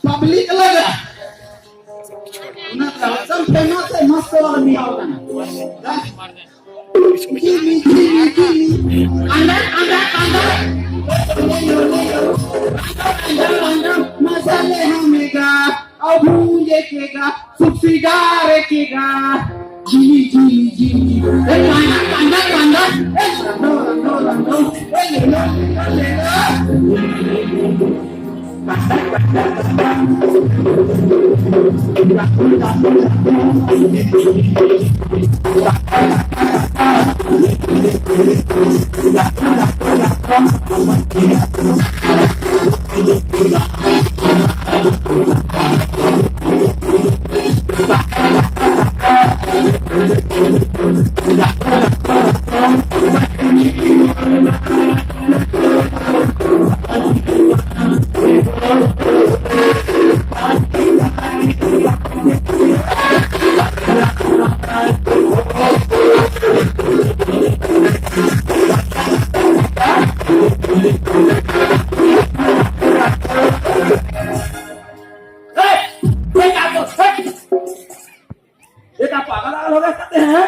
Public लगा एकदम famous है मस्त वाला मिया होता ना अंदर अंदर अंदर अंदर मसाले हमेगा और भूंजे केगा सुपसिगार केगा जी जी जी अंदर अंदर अंदर ये क्या पागल हो गए कहते हैं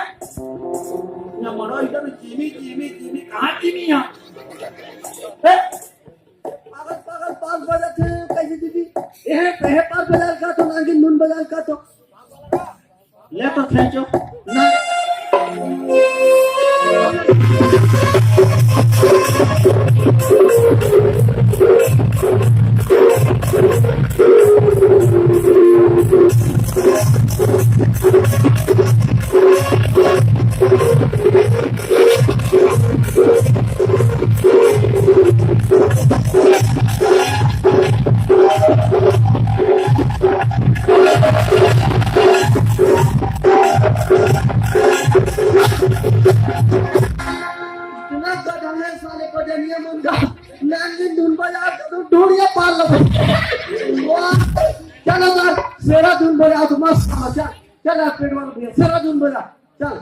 ना मनो इधर चीनी चीनी चीनी कहाँ चीनी यहाँ पागल पागल 5 बजे थे कैसे दीदी ये पहले 5 बाजार का तो नागिन नून बाजार का तो ले तो खेचो ना सेरा धुन बजा तो मस्त चल चल पेट वाला भैया सेरा धुन बजा चल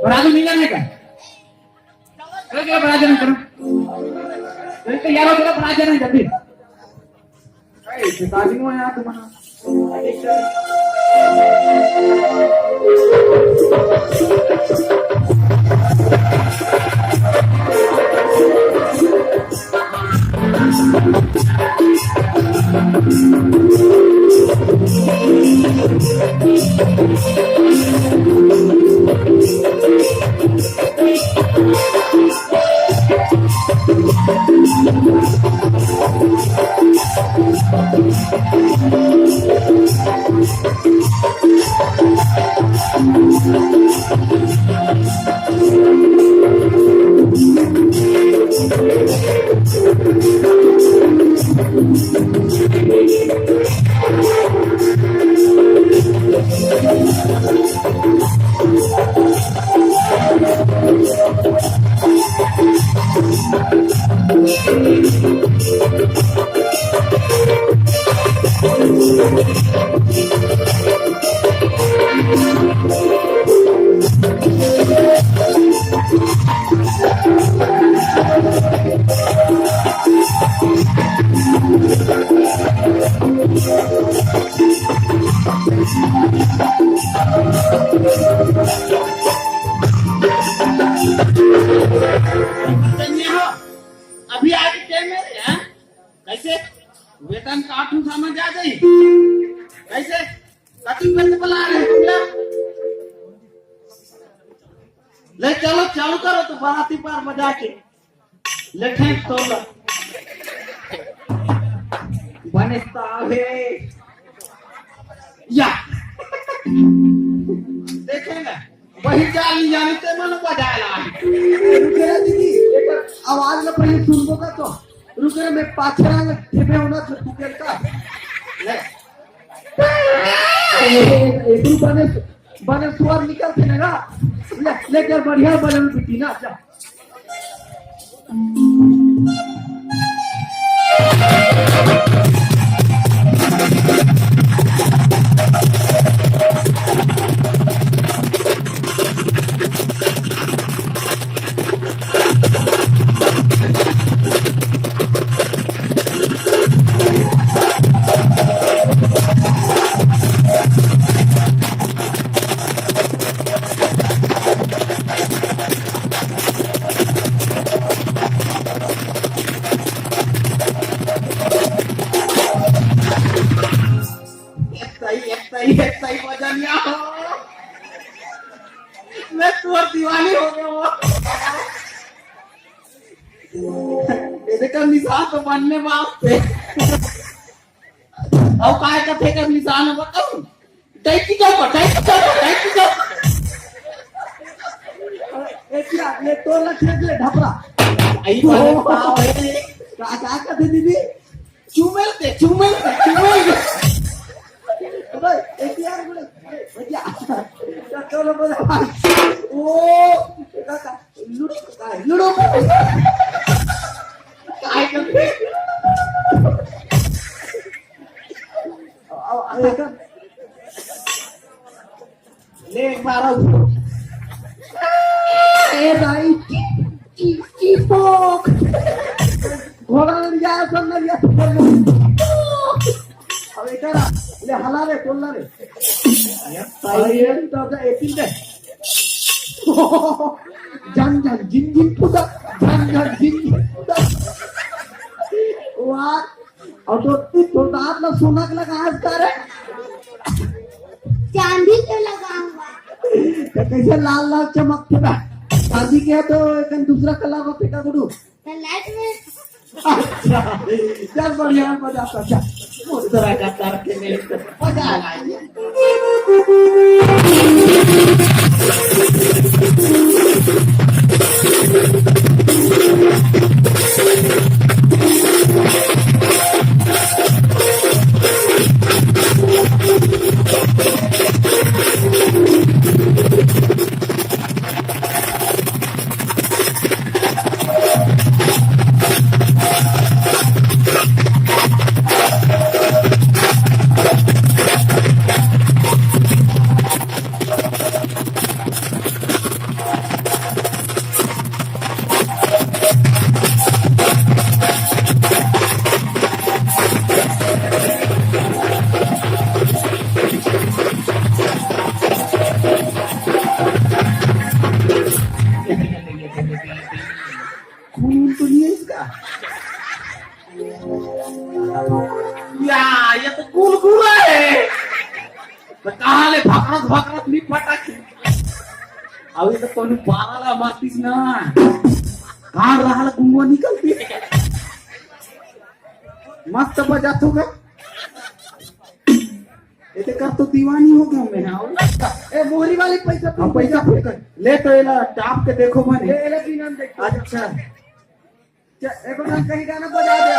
बराबर मिला नहीं का क्या बराबर करो तो यार तेरा बराबर नहीं जल्दी ए स्टार्टिंग में यार तुम्हारा अभी आगे क्या मेरे हैं कैसे वेतन काटूं समझ आ गई कैसे कटिंग करके बुला रहे तुम लोग ले चलो चालू करो तो बाराती पार बजा के लेठे तो बनस्ता है या देखेंगे वही जाली जानी ते मन बजाएला रुके दीदी एक आवाज में पहले सुनबो का तो रुके मैं पाछरा में ठेपे होना तो तू का ले एक बने स्वर निकलते ना ले कर बढ़िया बने बिटी ना जा मैं तू और दीवानी हो गया वो। ये देखा निशान तो बनने बाप थे। अब काय कथे का निशान है बताऊं? टैक्सी जाओ। ये तो लक्ष्य ढपरा आई बात बताओ ये। क्या कहते दीदी चुमेल के अबे एक यार बोले भैया चलो बोले ओ काका लूडो काय करते ले मारा उसको ए भाई चिपोक घोड़ा ने जाए सब ने अब इधर ले हला रे टोला रे ये तो एपिल दे जन जिन फुटा जिन फुटा वाह और तो दांत ना सोना का लगा आज कर चांदी से लगा हुआ कैसे लाल लाल चमकते बा शादी के तो एक दूसरा कलर होते का गुरु तो लाइट में अच्छा चल बढ़िया मजा आता चल मुद्रा का करके मेरे को मजा आ गया खून तो नहीं है इसका या ये तो गुलगुला है तो कहाँ ले भाकरत नहीं फटाक अभी तो कोई पाला मारतीस ना कहाँ रहा गुंगो निकलती मस्त बजात होगा ये कर तो दीवानी हो गया मैं और ए मोहरी वाली पैसा पैसा ले तो एला टाप के देखो मैंने ए की नाम देख अच्छा एक बार कहीं गाना बजा दे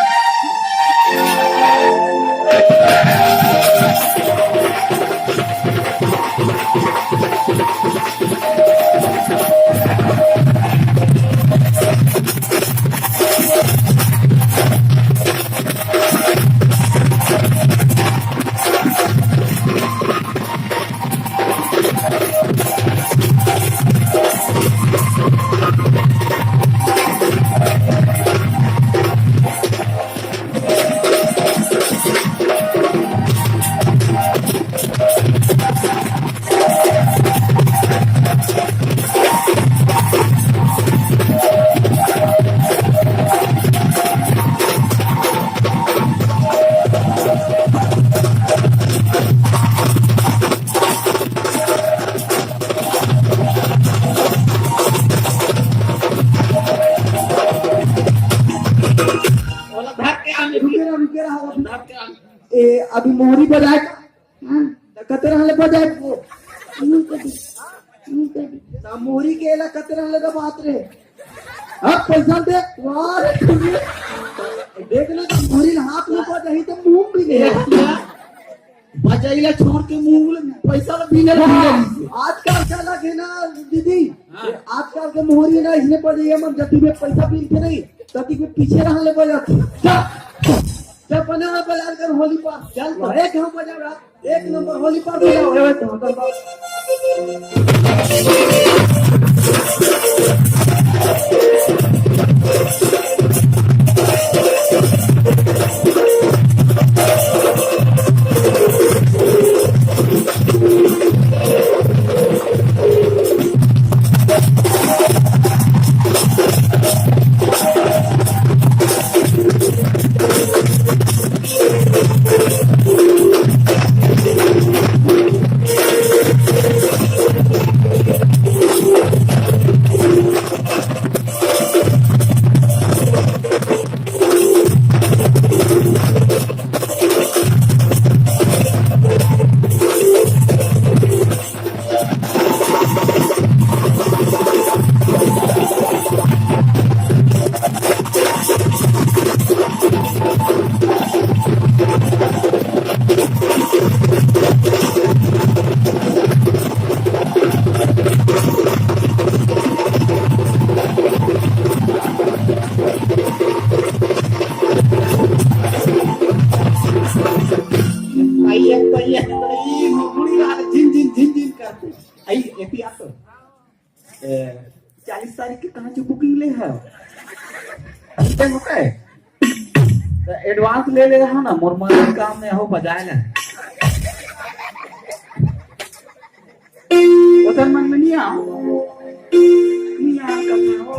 रुके रहा ए अभी मोहरी बजाए कते रहले बजाए वो मोहरी के एला कते रहले का बात रे अब पैसा दे वाह रे देख ना मोहरी हाथ में बजाई तो मुंह भी नहीं बजाइला छोड़ के मुंह पैसा भी नहीं आजकल क्या लगे ना दीदी आजकल के मोहरी ना इसने बजाई हम जति में पैसा भी नहीं तभी के पीछे रहले बजाते जब बना बाजार कर होली पार चल एक हम बजा रहा एक नंबर होली पार बजाओ 40 तारीख के कहाँ से बुकिंग ले है टाइम होता है एडवांस ले ले रहा ना मोर मन काम में हो बजाए ना उधर मन में नहीं आओ कहाँ हो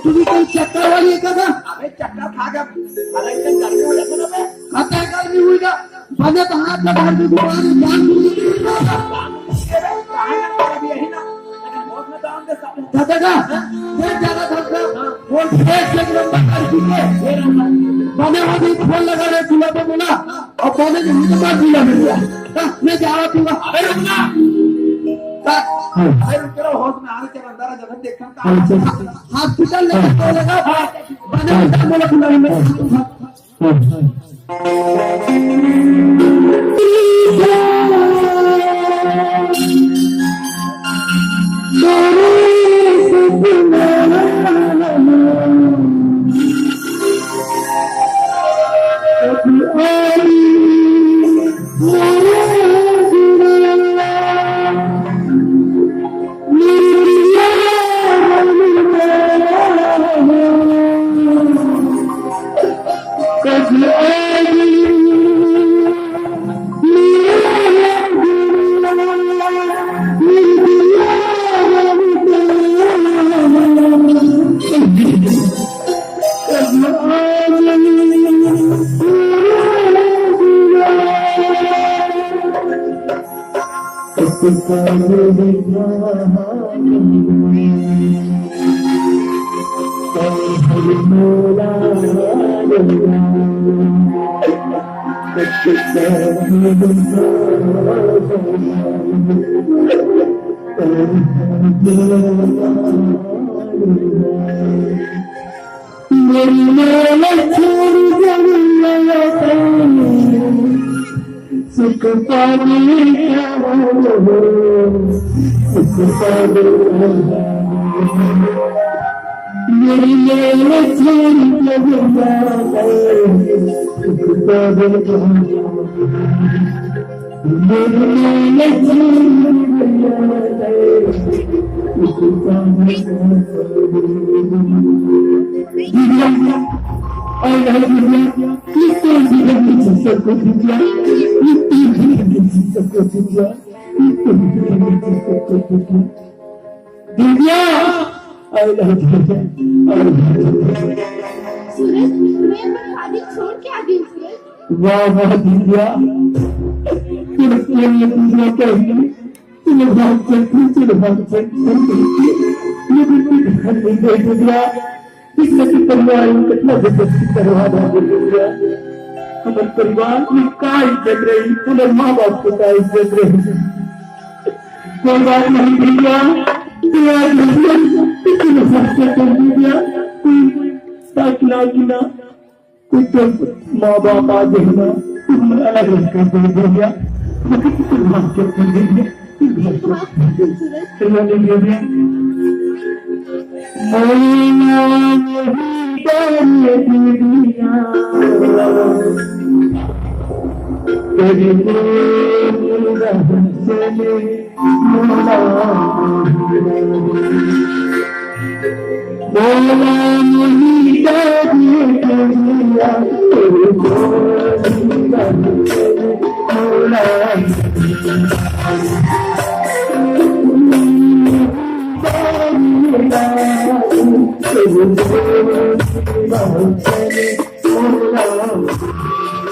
तुम्ही काही चक्कर वाली आहे का अबे चक्कर खा गया अरे इतने गर्मी हो जाता ना बे खाता है गर्मी हुई ना बने तो हाथ लगा के दुकान जान अभी यही ना लेकिन बहुत में दाम दे सब दादा ये ज्यादा धक्का बोल फेस एक नंबर कर चुके बने वाली फोन लगा रहे चूल्हा पे बोला और बने के मुझे बात चूल्हा में दिया मैं जा रहा हूँ अबे रुकना अरे रुक रहा होश में आने के अंदर जब देखा था हॉस्पिटल लेके चलेगा बने बोला चूल्हा में सूरज मैं शादी छोड़ के आ गई सूरज वाह वाह दिव्या तुझे क्या चलो भाग चल ये बिल्कुल ध्यान नहीं दे दिया इसने की परिवार में कितना जबरदस्ती करवा दिया हमारे परिवार में का इज्जत रही पूरे माँ बाप को का इज्जत रही कोई बात नहीं भैया कर दिया कोई साकिना किना कोई तो माँ बाप आ देना तुम अलग अलग कर दे भैया माफ कर दीजिए चलो भैया मोइना नहीं डरे दुनिया तेरी मेरा हंसने मोला नहीं डरे दुनिया तेरी मेरा हंसने मोला Oh,